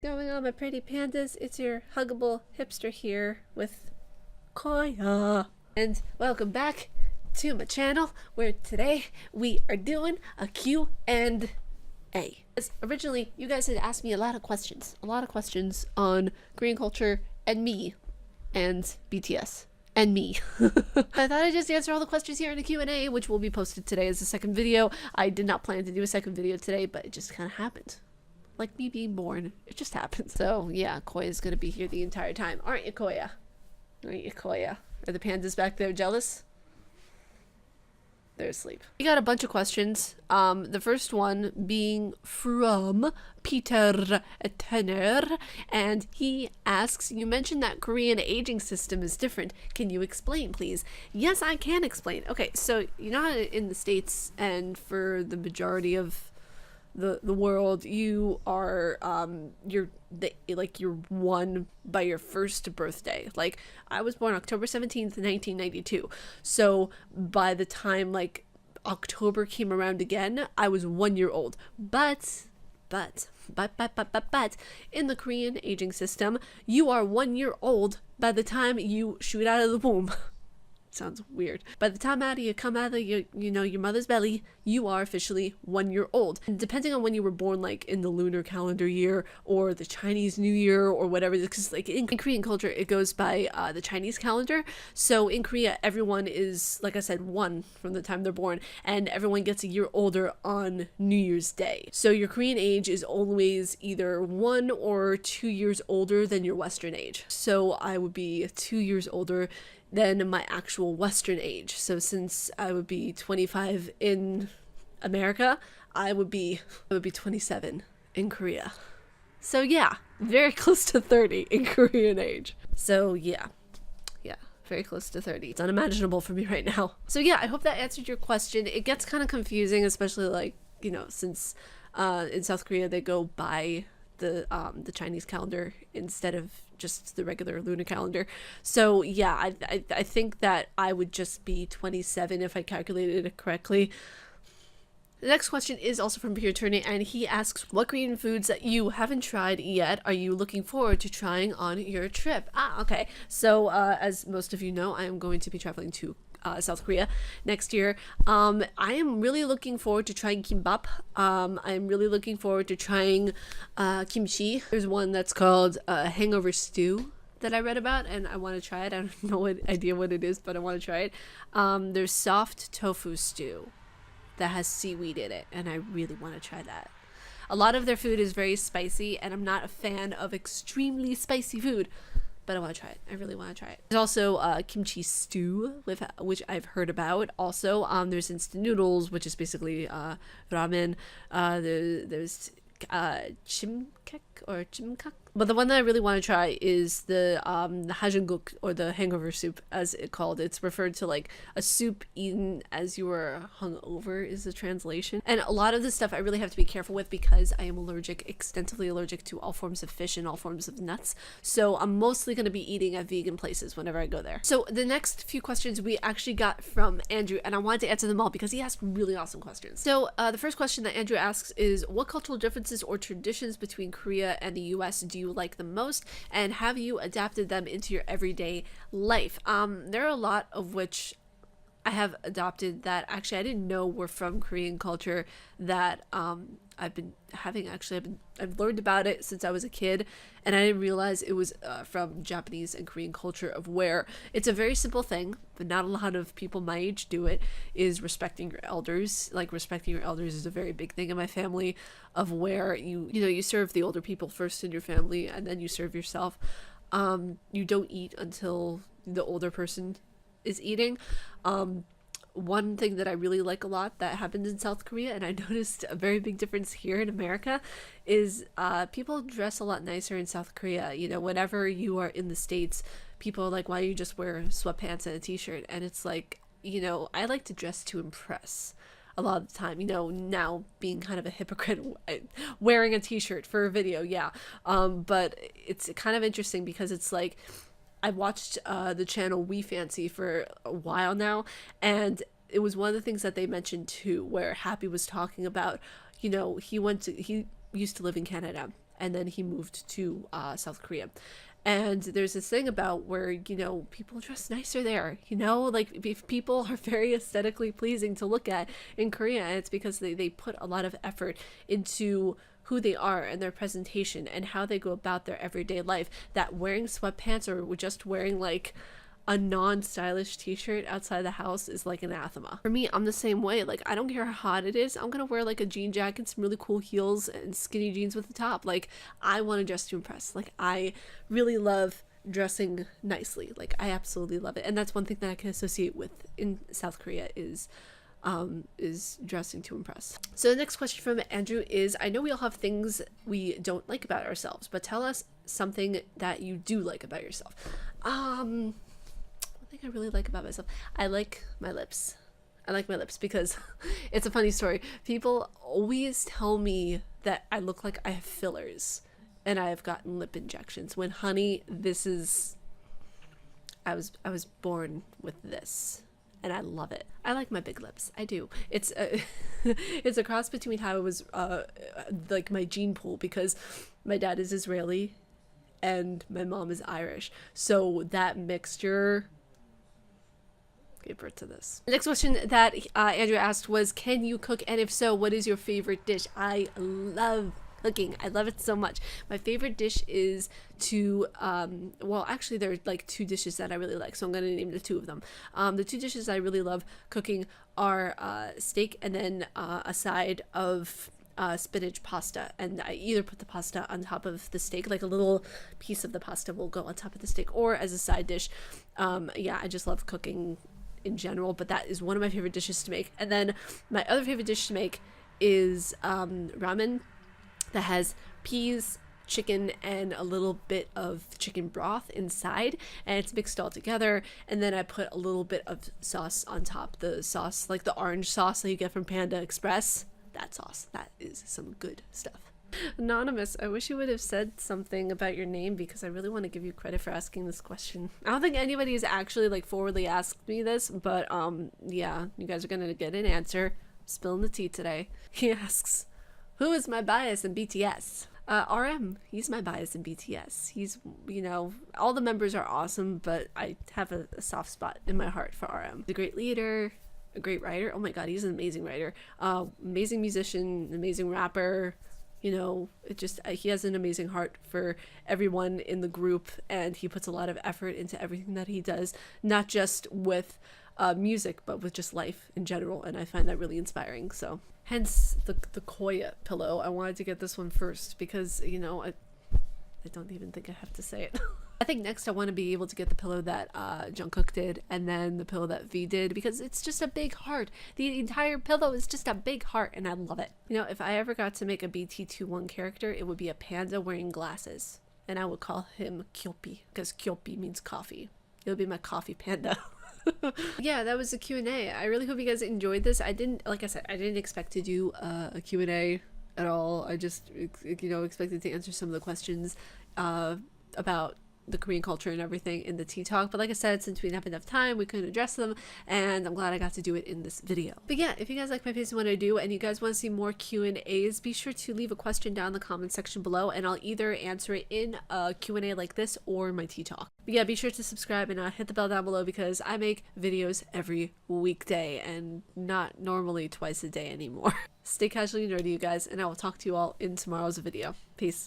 Going on, my pretty pandas? It's your huggable hipster here with Koya. And welcome back to my channel, where today we are doing a Q&A. As originally, you guys had asked me a lot of questions on Korean culture and me and BTS. And me. I thought I'd just answer all the questions here in the Q&A, which will be posted today as a second video. I did not plan to do a second video today, but it just kind of happened. Like me being born. It just happens. So yeah, Koya's gonna be here the entire time. Aren't you, Koya? Aren't you, Koya? Are the pandas back there jealous? They're asleep. We got a bunch of questions. The first one being from Peter Tenner, and he asks, you mentioned that Korean aging system is different. Can you explain, please? Yes, I can explain. Okay, so you know how in the States and for the majority of the world, you are you're one by your first birthday. Like, I was born October 17th 1992, so by the time like October came around again, I was 1 year old. But in the Korean aging system, you are 1 year old by the time you shoot out of the womb. Sounds weird. By the time you come out of your mother's belly, you are officially 1 year old. And depending on when you were born, like in the lunar calendar year or the Chinese New Year or whatever, because like in Korean culture, it goes by the Chinese calendar. So in Korea, everyone is, like I said, one from the time they're born, and everyone gets a year older on New Year's Day. So your Korean age is always either 1 or 2 years older than your Western age. So I would be 2 years older than my actual Western age. So since I would be 25 in America, I would be 27 in Korea. So yeah, very close to 30 in Korean age. So yeah, very close to 30. It's unimaginable for me right now. So yeah, I hope that answered your question. It gets kind of confusing, especially like, since in South Korea they go by the Chinese calendar instead of just the regular lunar calendar. So yeah, I think that I would just be 27 if I calculated it correctly. The next question is also from Peter Turney, and he asks, what Korean foods that you haven't tried yet are you looking forward to trying on your trip? Okay. So as most of you know, I am going to be traveling to South Korea next year. I am really looking forward to trying kimbap. I'm really looking forward to trying kimchi. There's one that's called hangover stew that I read about, and I want to try it. I have no idea what it is, but I want to try it. There's soft tofu stew that has seaweed in it, and I really want to try that. A lot of their food is very spicy, and I'm not a fan of extremely spicy food, but I want to try it. I really want to try it. There's also kimchi stew, which I've heard about. Also, there's instant noodles, which is basically ramen. There's chimkek or chimkak. But the one that I really want to try is the hajanguk, or the hangover soup, as it's called. It's referred to like a soup eaten as you were hungover is the translation. And a lot of this stuff I really have to be careful with because I am extensively allergic to all forms of fish and all forms of nuts. So I'm mostly going to be eating at vegan places whenever I go there. So the next few questions we actually got from Andrew, and I wanted to answer them all because he asked really awesome questions. So the first question that Andrew asks is, what cultural differences or traditions between Korea and the US do you like the most, and have you adapted them into your everyday life? There are a lot of which I have adopted that actually I didn't know were from Korean culture that I've learned about it since I was a kid, and I didn't realize it was from Japanese and Korean culture, of where it's a very simple thing, but not a lot of people my age do it, is respecting your elders. Like, respecting your elders is a very big thing in my family, of where you serve the older people first in your family, and then you serve yourself. You don't eat until the older person is eating. One thing that I really like a lot that happens in South Korea, and I noticed a very big difference here in America, is people dress a lot nicer in South Korea. Whenever you are in the States, people are like, why don't you just wear sweatpants and a t-shirt? And it's like, I like to dress to impress a lot of the time, now being kind of a hypocrite wearing a t-shirt for a video. Yeah. But it's kind of interesting because it's like, I watched the channel We Fancy for a while now, and it was one of the things that they mentioned too, where Happy was talking about, he used to live in Canada, and then he moved to South Korea. And there's this thing about where, you know, people dress nicer there, you know, like if people are very aesthetically pleasing to look at in Korea, and it's because they put a lot of effort into who they are and their presentation and how they go about their everyday life, that wearing sweatpants or just wearing like a non-stylish t-shirt outside the house is like anathema. For me, I'm the same way. Like, I don't care how hot it is, I'm gonna wear like a jean jacket, some really cool heels, and skinny jeans with the top. Like, I want to dress to impress. Like, I really love dressing nicely. Like, I absolutely love it. And that's one thing that I can associate with in South Korea is dressing to impress. So the next question from Andrew is, I know we all have things we don't like about ourselves, but tell us something that you do like about yourself. I really like about myself, I like my lips. I like my lips because it's a funny story. People always tell me that I look like I have fillers and I have gotten lip injections, when honey, this is, I was born with this and I love it. I like my big lips. I do. It's it's a cross between how it was like my gene pool, because my dad is Israeli and my mom is Irish, so that mixture gave birth to this. The next question that Andrew asked was, can you cook, and if so, what is your favorite dish? I love cooking. I love it so much. My favorite dish is to well, actually there are like two dishes that I really like, so I'm going to name the two of them. The two dishes I really love cooking are steak and then a side of spinach pasta, and I either put the pasta on top of the steak, like a little piece of the pasta will go on top of the steak, or as a side dish. Yeah, I just love cooking in general, but that is one of my favorite dishes to make. And then my other favorite dish to make is ramen that has peas, chicken, and a little bit of chicken broth inside, and it's mixed all together, and then I put a little bit of sauce on top. The sauce, like the orange sauce that you get from Panda Express, that sauce, that is some good stuff. Anonymous, I wish you would have said something about your name, because I really want to give you credit for asking this question. I don't think anybody has actually like forwardly asked me this, but yeah, you guys are gonna get an answer. Spilling the tea today. He asks, who is my bias in BTS? RM, he's my bias in BTS. He's, you know, all the members are awesome, but I have a soft spot in my heart for RM. He's a great leader, a great writer. Oh my god, he's an amazing writer. Amazing musician, amazing rapper. You know, it just, he has an amazing heart for everyone in the group, and he puts a lot of effort into everything that he does, not just with music, but with just life in general, and I find that really inspiring. So hence the Koya pillow. I wanted to get this one first because, you know, I don't even think I have to say it. I think next I want to be able to get the pillow that Jungkook did, and then the pillow that V did, because it's just a big heart. The entire pillow is just a big heart, and I love it. You know, if I ever got to make a BT21 character, it would be a panda wearing glasses, and I would call him Kyopi, because Kyopi means coffee. It would be my coffee panda. Yeah, that was the Q&A. I really hope you guys enjoyed this. I didn't, like I said, I didn't expect to do a Q&A at all. I just, you know, expected to answer some of the questions about the Korean culture and everything in the tea talk, but like I said, since we didn't have enough time, we couldn't address them, and I'm glad I got to do it in this video. But yeah, if you guys like my face and what I do, and you guys want to see more Q&As, be sure to leave a question down in the comment section below, and I'll either answer it in a Q&A like this or my tea talk. But yeah, be sure to subscribe and hit the bell down below, because I make videos every weekday and not normally twice a day anymore. Stay casually nerdy, you guys, and I will talk to you all in tomorrow's video. Peace.